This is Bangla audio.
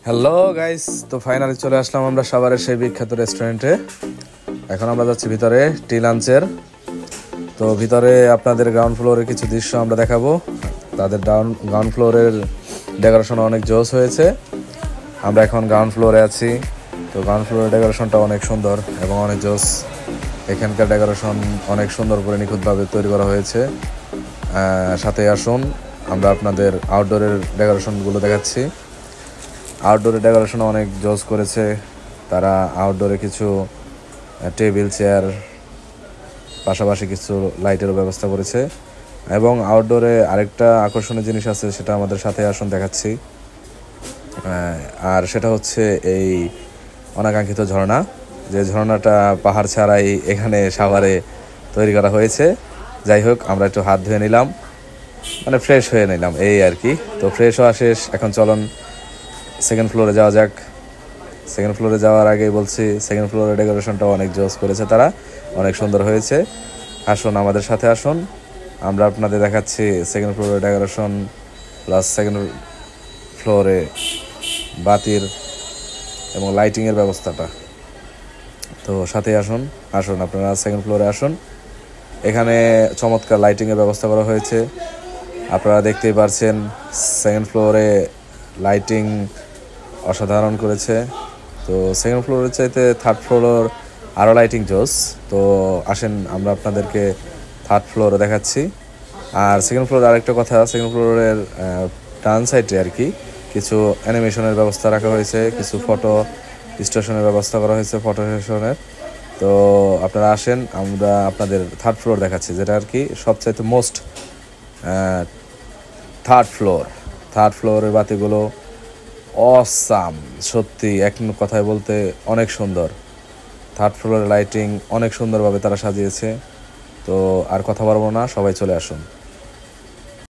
হ্যালো গাইস, তো ফাইনালি চলে আসলাম আমরা সাভারের সেই বিখ্যাত রেস্টুরেন্টে। এখন আমরা যাচ্ছি ভিতরে টি লাঞ্চের। তো ভিতরে আপনাদের গ্রাউন্ড ফ্লোরের কিছু দৃশ্য আমরা দেখাবো। তাদের গ্রাউন্ড ফ্লোরের ডেকোরেশন অনেক জোস হয়েছে। আমরা এখন গ্রাউন্ড ফ্লোরে আছি। তো গ্রাউন্ড ফ্লোরের ডেকোরেশনটা অনেক সুন্দর এবং অনেক জোস। এখানকার ডেকোরেশন অনেক সুন্দর করে নিখুঁতভাবে তৈরি করা হয়েছে। সাথে আসুন, আমরা আপনাদের আউটডোরের ডেকোরেশনগুলো দেখাচ্ছি। আউটডোরে ডেকোরেশন অনেক জোস করেছে তারা। আউটডোরে কিছু টেবিল চেয়ার, পাশাপাশি কিছু লাইটেরও ব্যবস্থা করেছে। এবং আউটডোরে আরেকটা আকর্ষণীয় জিনিস আছে, সেটা আমাদের সাথে আসুন দেখাচ্ছি। আর সেটা হচ্ছে এই অনাকাঙ্ক্ষিত ঝর্ণা, যে ঝর্ণাটা পাহাড় ছাড়াই এখানে সাভারে তৈরি করা হয়েছে। যাই হোক, আমরা একটু হাত ধুয়ে নিলাম, মানে ফ্রেশ হয়ে নিলাম এই আর কি। তো ফ্রেশ হওয়া শেষ, এখন চলুন সেকেন্ড ফ্লোরে যাওয়া যাক। সেকেন্ড ফ্লোরে যাওয়ার আগেই বলছি, সেকেন্ড ফ্লোরের ডেকোরেশনটা অনেক জোস করেছে তারা, অনেক সুন্দর হয়েছে। আসুন, আমাদের সাথে আসুন, আমরা আপনাদের দেখাচ্ছি সেকেন্ড ফ্লোরের ডেকোরেশন প্লাস সেকেন্ড ফ্লোরে বাতির এবং লাইটিংয়ের ব্যবস্থাটা। তো সাথে আসুন আপনারা সেকেন্ড ফ্লোরে আসুন। এখানে চমৎকার লাইটিংয়ের ব্যবস্থা করা হয়েছে, আপনারা দেখতেই পারছেন। সেকেন্ড ফ্লোরে লাইটিং অসাধারণ করেছে। তো সেকেন্ড ফ্লোরের চাইতে থার্ড ফ্লোর আরও লাইটিং জোস। তো আসেন, আমরা আপনাদেরকে থার্ড ফ্লোরে দেখাচ্ছি। আর সেকেন্ড ফ্লোরে আরেকটা কথা, সেকেন্ড ফ্লোরের ডান সাইডে আর কি কিছু অ্যানিমেশনের ব্যবস্থা রাখা হয়েছে, কিছু ফটো স্টেশনের ব্যবস্থা করা হয়েছে, ফটো স্টেশনের। তো আপনারা আসেন, আমরা আপনাদের থার্ড ফ্লোর দেখাচ্ছি, যেটা আর কি সবচাইতে মোস্ট থার্ড ফ্লোরের বাতিগুলো অসাম, সত্যি এক কথায় বলতে অনেক সুন্দর। থার্ড ফ্লোরের লাইটিং অনেক সুন্দরভাবে তারা সাজিয়েছে। তো আর কথা বলবো না, সবাই চলে আসুন।